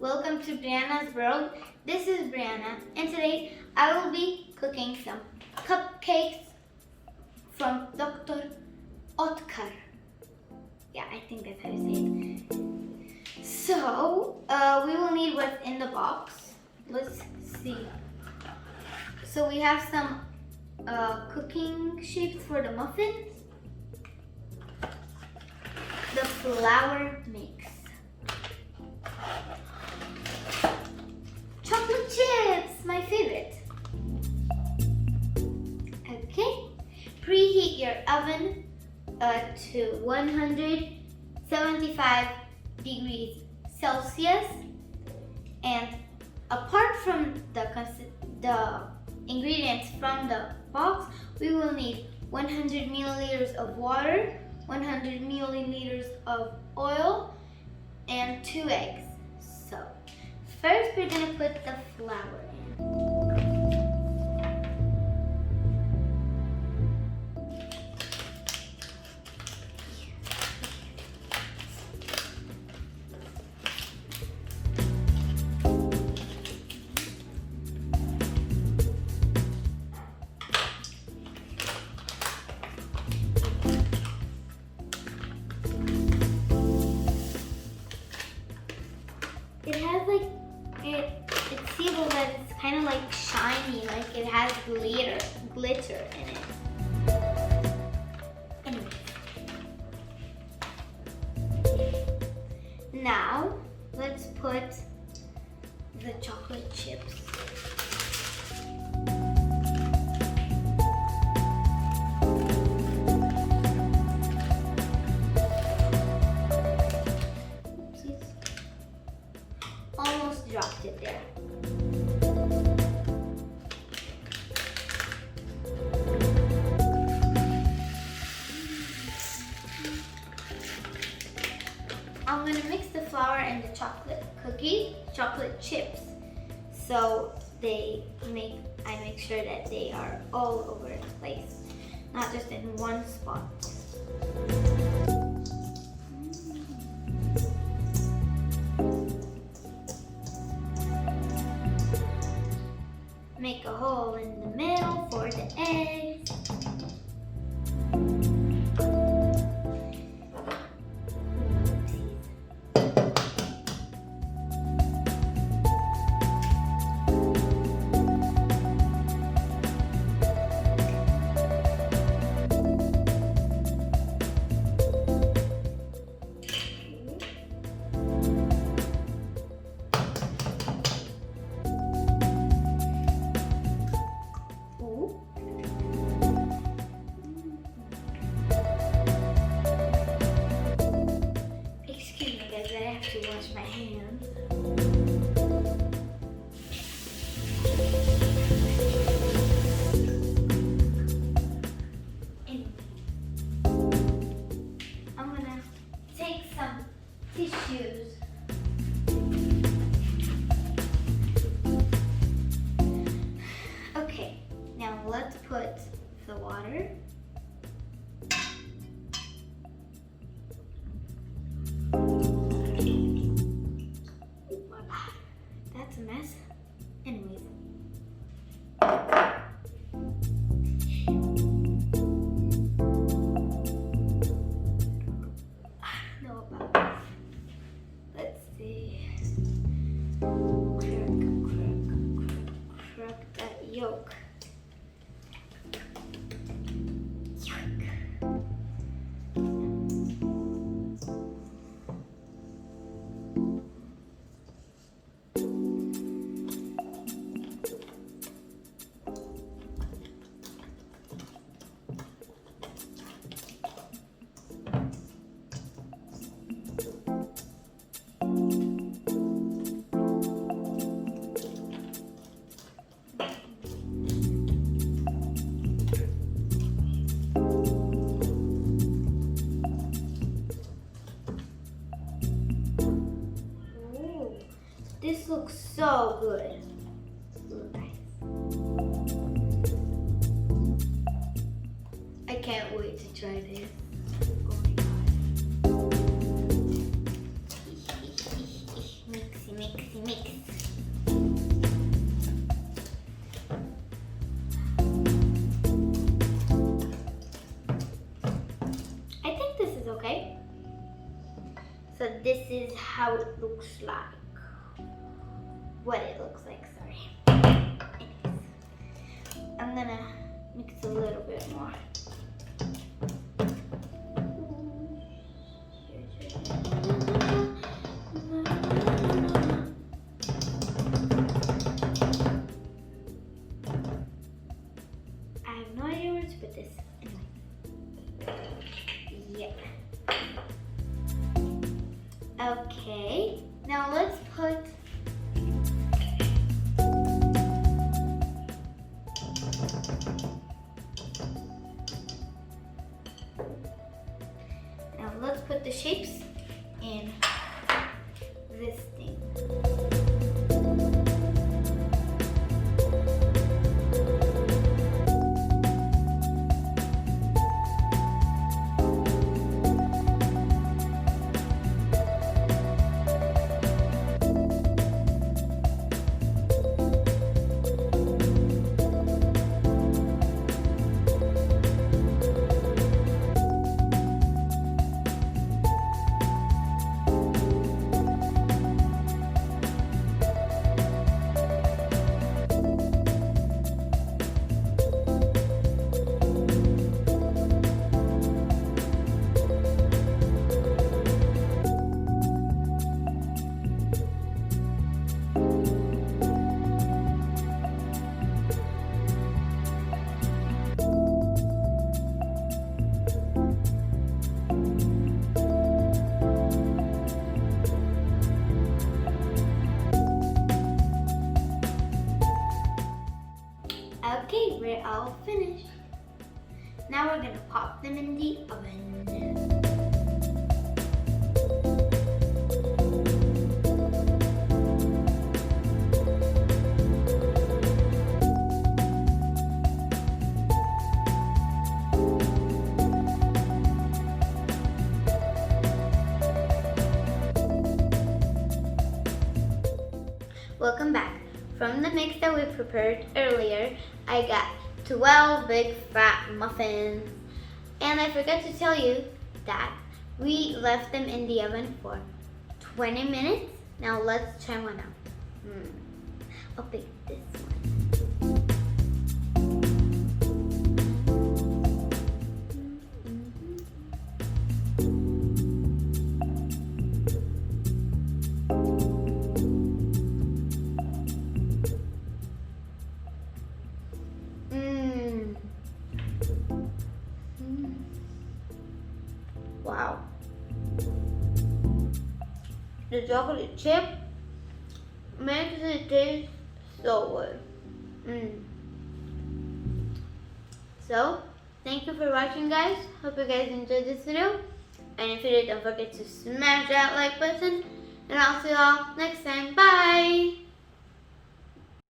Welcome to Brianna's world. This is Brianna, and today I will be cooking some cupcakes from Dr. Oetker. Yeah, I think that's how you say it. So, we will need what's in the box. Let's see. So we have some cooking shapes for the muffins, the flour mix, chocolate chips, my favorite. Okay, preheat your oven to 175 degrees Celsius, and apart from the ingredients from the box, we will need 100 milliliters of water, 100 milliliters of oil, and 2 eggs. So first we're going to put the flour in. It has like, it's seeable that it's kind of like shiny, like it has glitter in it. Anyways. Now, let's put the chocolate chips. Almost dropped it there. I'm gonna mix the flour and the chocolate chips, so I make sure that they are all over the place, not just in one spot. Make a hole in the middle for the eggs. I have to wash my hands. And I'm gonna take some tissues. Okay, now let's put the water. That's a mess. Anyways. I don't know about this. Let's see. Crack that yolk. This looks so good. Ooh, nice. I can't wait to try this. Oh my god. Mixy, mixy. how it looks like. What it looks like, sorry. Anyways, I'm gonna mix a little bit more. I have no idea where to put this. Anyway. Yeah. Okay, now let's put the shapes in this thing. Okay, we're all finished. Now we're gonna pop them in the oven. Welcome back. From the mix that we prepared earlier, I got 12 big fat muffins. And I forgot to tell you that we left them in the oven for 20 minutes. Now let's try one out. I'll pick this one. Wow. The chocolate chip makes it taste so good. So, thank you for watching, guys. Hope you guys enjoyed this video. And if you did, don't forget to smash that like button. And I'll see you all next time. Bye!